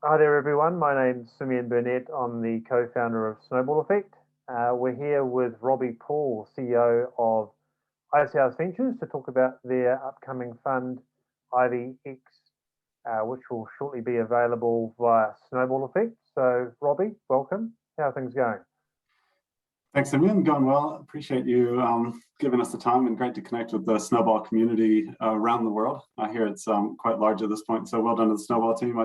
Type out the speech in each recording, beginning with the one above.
Hi there, everyone. My name's Simeon Burnett. I'm the co-founder of Snowball Effect. We're here with Robbie Paul, CEO of Icehouse Ventures, to talk about their upcoming fund, IVX, which will shortly be available via Snowball Effect. So, Robbie, welcome. How are things going? Thanks, Simeon. Going well. Appreciate you giving us the time, and great to connect with the Snowball community around the world. I hear it's quite large at this point, so well done to the Snowball team.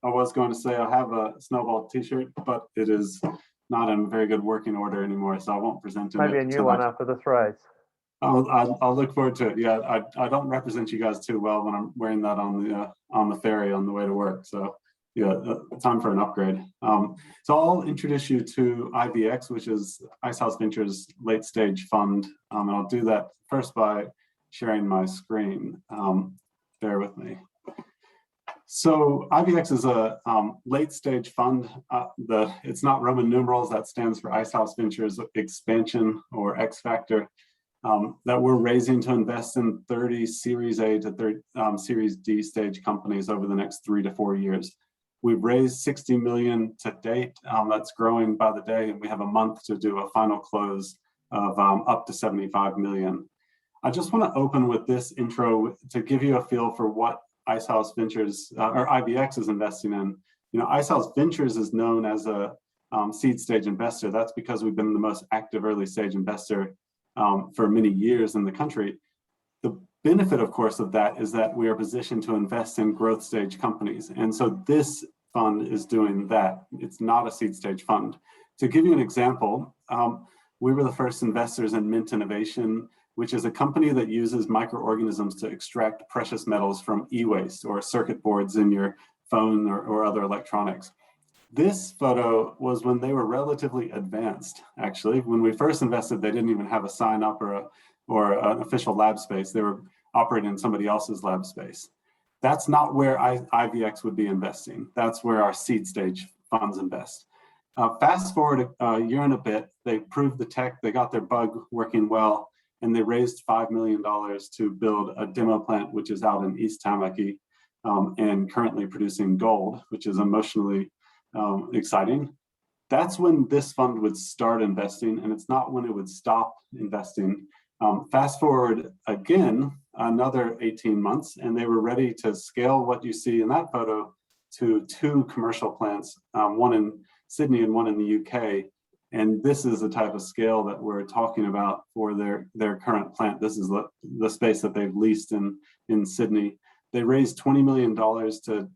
I was going to say I have a Snowball t-shirt, but it is not in very good working order anymore, so I won't present it. Maybe a new one after this race. I'll look forward to it. Yeah, I don't represent you guys too well when I'm wearing that on the ferry on the way to work. So yeah, time for an upgrade. So I'll introduce you to IVX, which is Icehouse Ventures late stage fund, and I'll do that first by sharing my screen. Bear with me. So IVX is a late stage fund. It's not Roman numerals. That stands for Icehouse Ventures Expansion, or X Factor, that we're raising to invest in 30 Series A to Series D stage companies over the next 3 to 4 years. We've raised 60 million to date. That's growing by the day, and we have a month to do a final close of up to 75 million. I just want to open with this intro to give you a feel for what Icehouse Ventures or IVX is investing in. Icehouse Ventures is known as a seed stage investor. That's because we've been the most active early stage investor for many years in the country. The benefit, of course, of that is that we are positioned to invest in growth stage companies. And so this fund is doing that. It's not a seed stage fund. To give you an example, we were the first investors in Mint Innovation, which is a company that uses microorganisms to extract precious metals from e-waste or circuit boards in your phone or other electronics. This photo was when they were relatively advanced, actually. When we first invested, they didn't even have a sign up or an official lab space. They were operating in somebody else's lab space. That's not where IVX would be investing. That's where our seed stage funds invest. Fast forward a year and a bit, they proved the tech, they got their bug working well, and they raised $5 million to build a demo plant, which is out in East Tamaki, and currently producing gold, which is emotionally exciting. That's when this fund would start investing, and it's not when it would stop investing. Fast forward again, another 18 months, and they were ready to scale what you see in that photo to 2 commercial plants, one in Sydney and one in the UK. And this is the type of scale that we're talking about for their current plant. This is the space that they've leased in Sydney. They raised $20 million to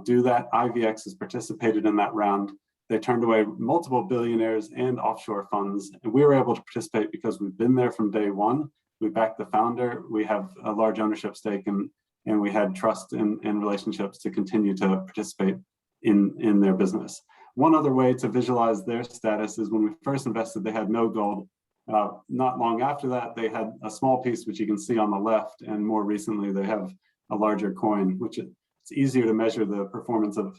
do that. IVX has participated in that round. They turned away multiple billionaires and offshore funds, and we were able to participate because we've been there from day one. We backed the founder, we have a large ownership stake, and we had trust and relationships to continue to participate in their business. One other way to visualize their status is when we first invested, they had no gold. Not long after that, they had a small piece, which you can see on the left, and more recently, they have a larger coin, which it's easier to measure the performance of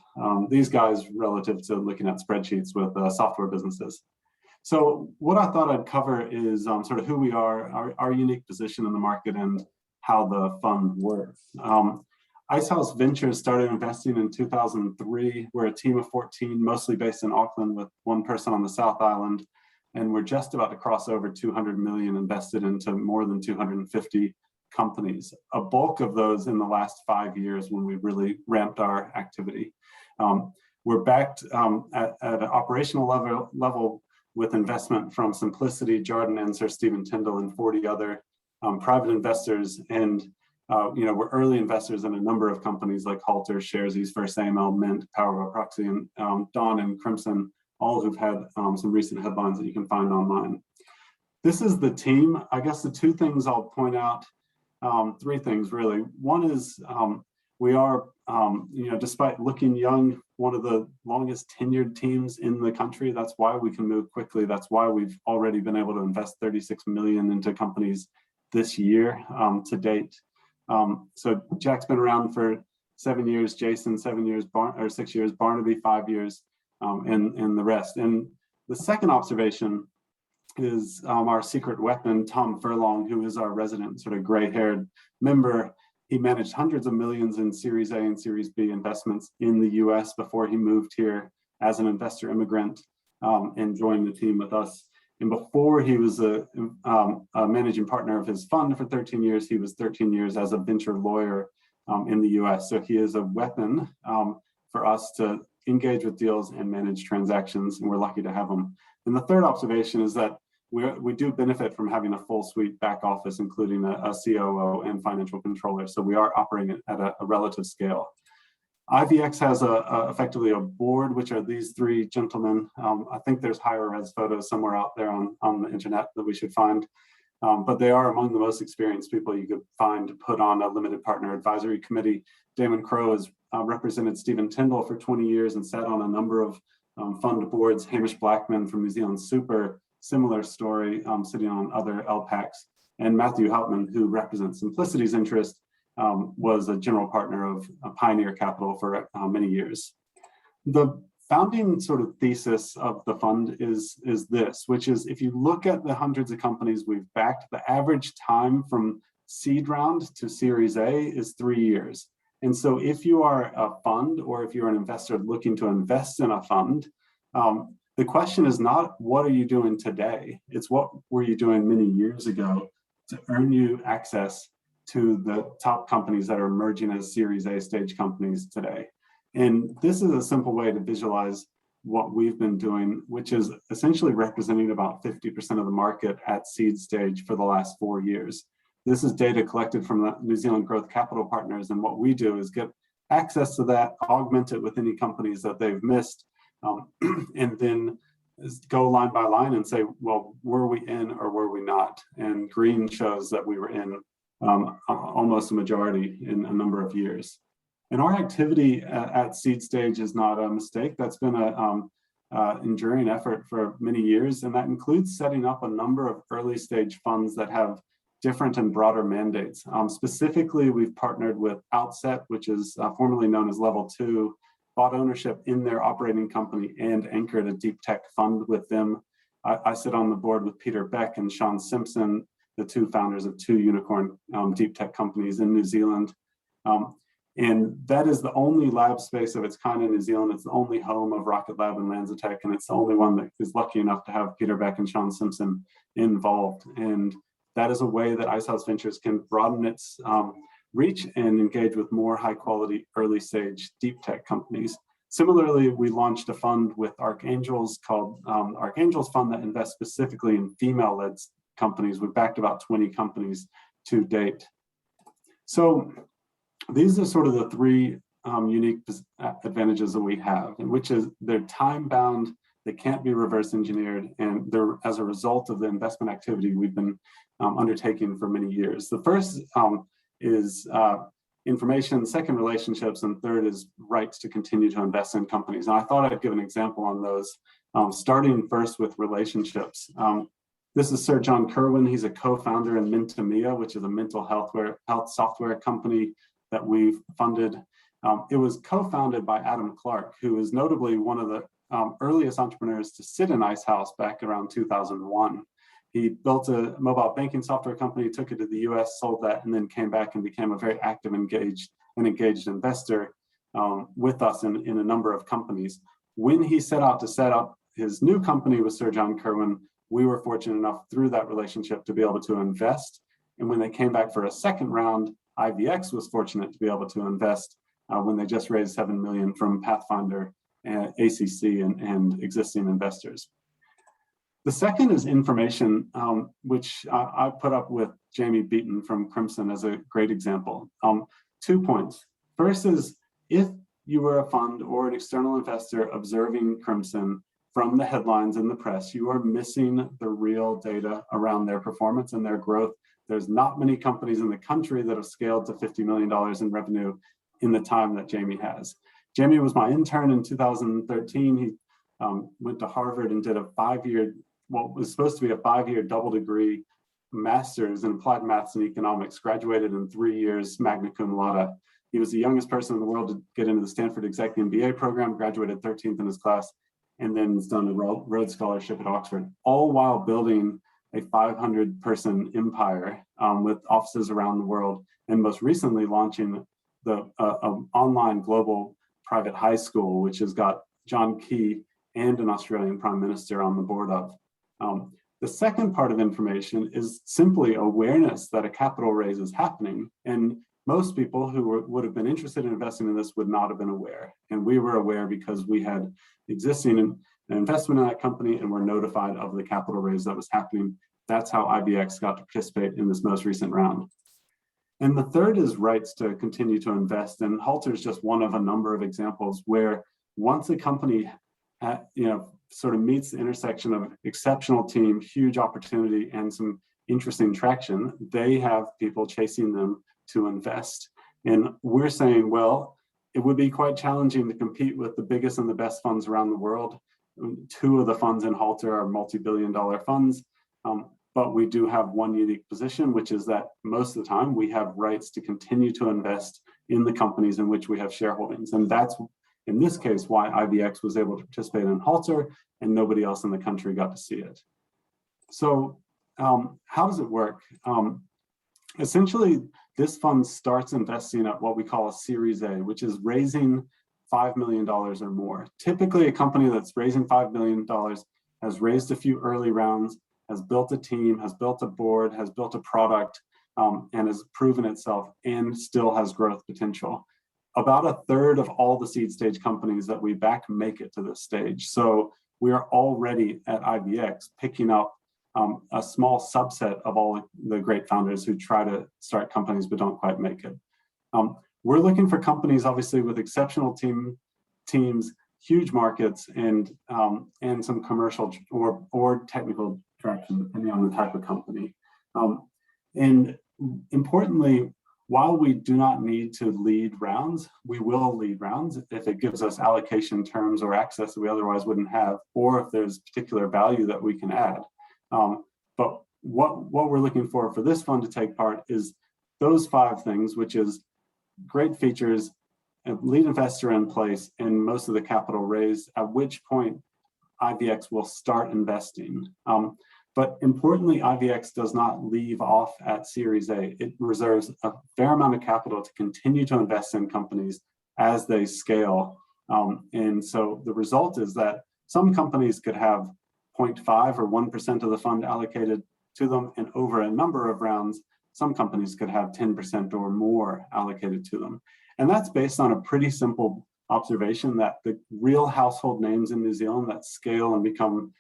these guys relative to looking at spreadsheets with software businesses. So what I thought I'd cover is sort of who we are, our unique position in the market, and how the fund works. Icehouse Ventures started investing in 2003. We're a team of 14, mostly based in Auckland, with one person on the South Island. And we're just about to cross over 200 million invested into more than 250 companies, a bulk of those in the last 5 years when we really ramped our activity. We're backed at an operational level with investment from Simplicity, Jarden, and Sir Stephen Tyndall, and 40 other private investors. And we're early investors in a number of companies like Halter, Sharesies, First AML, Mint, Power of Proxy, and Dawn and Crimson, all who've had some recent headlines that you can find online. This is the team. I guess the 2 things I'll point out, 3 things really. One is we are, despite looking young, one of the longest tenured teams in the country. That's why we can move quickly. That's why we've already been able to invest 36 million into companies this year to date. So Jack's been around for 7 years, Jason 7 years, 6 years, Barnaby 5 years, and the rest. And the second observation is our secret weapon, Tom Furlong, who is our resident sort of gray-haired member. He managed hundreds of millions in Series A and Series B investments in the US before he moved here as an investor immigrant and joined the team with us. And before he was a managing partner of his fund for 13 years, he was 13 years as a venture lawyer in the US. So he is a weapon for us to engage with deals and manage transactions, and we're lucky to have him. And the third observation is that we do benefit from having a full suite back office, including a COO and financial controller. So we are operating at a relative scale. IVX has effectively a board, which are these three gentlemen. I think there's higher res photos somewhere out there on the internet that we should find. But they are among the most experienced people you could find to put on a limited partner advisory committee. Damon Crowe has represented Stephen Tyndall for 20 years and sat on a number of fund boards. Hamish Blackman from New Zealand Super, similar story, sitting on other LPACs. And Matthew Hauptman, who represents Simplicity's interest, was a general partner of Pioneer Capital for many years. The founding sort of thesis of the fund is this, which is if you look at the hundreds of companies we've backed, the average time from seed round to Series A is 3 years. And so if you are a fund or if you're an investor looking to invest in a fund, the question is not what are you doing today? It's what were you doing many years ago to earn you access to the top companies that are emerging as Series A stage companies today. And this is a simple way to visualize what we've been doing, which is essentially representing about 50% of the market at seed stage for the last 4 years. This is data collected from the New Zealand Growth Capital Partners, and what we do is get access to that, augment it with any companies that they've missed, and then go line by line and say, well, were we in or were we not? And green shows that we were in almost a majority in a number of years. And our activity at seed stage is not a mistake. That's been an enduring effort for many years, and that includes setting up a number of early stage funds that have different and broader mandates. Specifically, we've partnered with Outset, which is formerly known as Level 2, bought ownership in their operating company and anchored a deep tech fund with them. I sit on the board with Peter Beck and Sean Simpson, the two founders of two unicorn deep tech companies in New Zealand. And that is the only lab space of its kind in New Zealand. It's the only home of Rocket Lab and Lanzatech, and it's the only one that is lucky enough to have Peter Beck and Sean Simpson involved. And that is a way that Icehouse Ventures can broaden its reach and engage with more high quality early stage deep tech companies. Similarly, we launched a fund with Archangels called Archangels Fund that invests specifically in female-led companies. We've backed about 20 companies to date. So these are sort of the three unique advantages that we have, and which is they're time bound, they can't be reverse engineered, and they're as a result of the investment activity we've been undertaking for many years. The first is information, second relationships, and third is rights to continue to invest in companies. And I thought I'd give an example on those, starting first with relationships. This is Sir John Kerwin. He's a co-founder in Mintamia, which is a mental health software company that we've funded. It was co-founded by Adam Clark, who is notably one of the earliest entrepreneurs to sit in Icehouse back around 2001. He built a mobile banking software company, took it to the US, sold that, and then came back and became a very active, engaged investor with us in a number of companies. When he set out to set up his new company with Sir John Kerwin, we were fortunate enough through that relationship to be able to invest. And when they came back for a second round, IVX was fortunate to be able to invest when they just raised $7 million from Pathfinder, ACC, and existing investors. The second is information, which I put up with Jamie Beaton from Crimson as a great example. 2 points. First is, if you were a fund or an external investor observing Crimson from the headlines in the press, you are missing the real data around their performance and their growth. There's not many companies in the country that have scaled to $50 million in revenue in the time that Jamie has. Jamie was my intern in 2013. He went to Harvard and did a 5-year, what was supposed to be a 5-year double degree master's in applied maths and economics, graduated in 3 years, magna cum laude. He was the youngest person in the world to get into the Stanford Exec MBA program, graduated 13th in his class, and then has done a Rhodes Scholarship at Oxford, all while building a 500-person empire with offices around the world and most recently launching the online global private high school, which has got John Key and an Australian Prime Minister on the board of. The second part of information is simply awareness that a capital raise is happening, and most people who would have been interested in investing in this would not have been aware. And we were aware because we had existing an investment in that company and were notified of the capital raise that was happening. That's how IVX got to participate in this most recent round. And the third is rights to continue to invest. And Halter is just one of a number of examples where once a company sort of meets the intersection of exceptional team, huge opportunity, and some interesting traction, they have people chasing them to invest. And we're saying, well, it would be quite challenging to compete with the biggest and the best funds around the world. Two of the funds in Halter are multi-billion-dollar funds, but we do have one unique position, which is that most of the time we have rights to continue to invest in the companies in which we have shareholdings. And that's, in this case, why IVX was able to participate in Halter and nobody else in the country got to see it. So how does it work? Essentially, this fund starts investing at what we call a Series A, which is raising $5 million or more. Typically, a company that's raising $5 million has raised a few early rounds, has built a team, has built a board, has built a product, and has proven itself and still has growth potential. About a third of all the seed stage companies that we back make it to this stage. So we are already at IVX picking up a small subset of all the great founders who try to start companies but don't quite make it. We're looking for companies, obviously, with exceptional teams, huge markets, and some commercial or technical traction, depending on the type of company. And importantly, while we do not need to lead rounds, we will lead rounds if it gives us allocation terms or access that we otherwise wouldn't have, or if there's particular value that we can add. But what we're looking for this fund to take part is those 5 things, which is great features, a lead investor in place, and most of the capital raised, at which point IVX will start investing. But importantly, IVX does not leave off at Series A. It reserves a fair amount of capital to continue to invest in companies as they scale. And so the result is that some companies could have 0.5 or 1% of the fund allocated to them, and over a number of rounds, some companies could have 10% or more allocated to them. And that's based on a pretty simple observation that the real household names in New Zealand that scale and become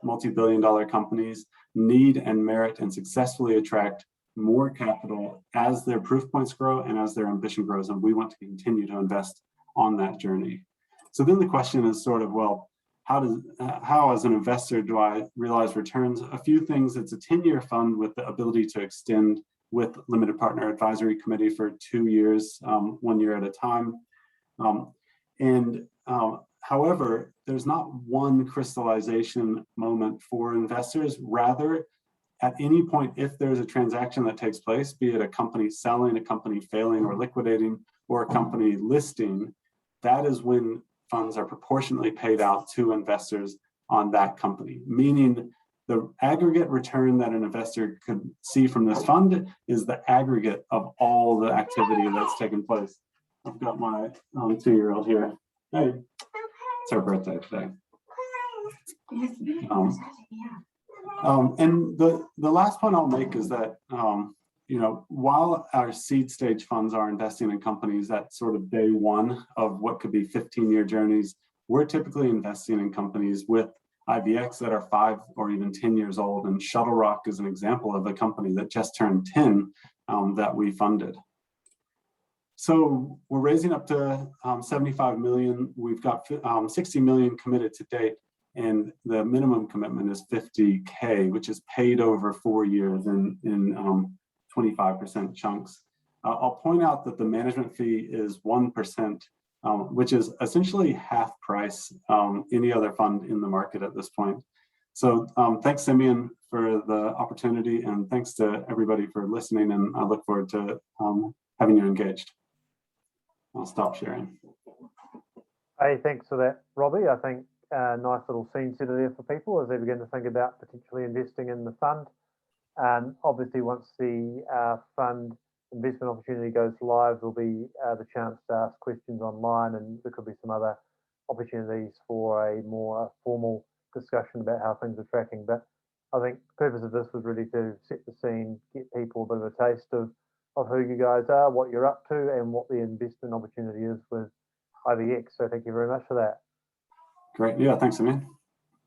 multi-billion-dollar companies need and merit and successfully attract more capital as their proof points grow and as their ambition grows, and we want to continue to invest on that journey. So then the question is sort of, well, how as an investor do I realize returns? A few things. It's a 10-year fund with the ability to extend with limited partner advisory committee for 2 years, 1 year at a time. However, there's not one crystallization moment for investors. Rather, at any point, if there's a transaction that takes place, be it a company selling, a company failing or liquidating, or a company listing, that is when funds are proportionately paid out to investors on that company. Meaning the aggregate return that an investor could see from this fund is the aggregate of all the activity that's taken place. I've got my 2-year-old here. Hey, it's her birthday today. And the last point I'll make is that while our seed stage funds are investing in companies at sort of day one of what could be 15-year journeys, we're typically investing in companies with IVX that are 5 or even 10 years old. And Shuttle Rock is an example of a company that just turned 10 that we funded. So we're raising up to 75 million. We've got 60 million committed to date, and the minimum commitment is 50K, which is paid over 4 years in 25% chunks. I'll point out that the management fee is 1%, which is essentially half price any other fund in the market at this point. So thanks, Simeon, for the opportunity, and thanks to everybody for listening, and I look forward to having you engaged. I'll stop sharing. Hey, thanks for that, Robbie. I think a nice little scene setter there for people as they begin to think about potentially investing in the fund. And obviously, once the fund investment opportunity goes live, there'll be the chance to ask questions online, and there could be some other opportunities for a more formal discussion about how things are tracking. But I think the purpose of this was really to set the scene, get people a bit of a taste of who you guys are, what you're up to, and what the investment opportunity is with IVX. So thank you very much for that. Great. Yeah, thanks, Samir.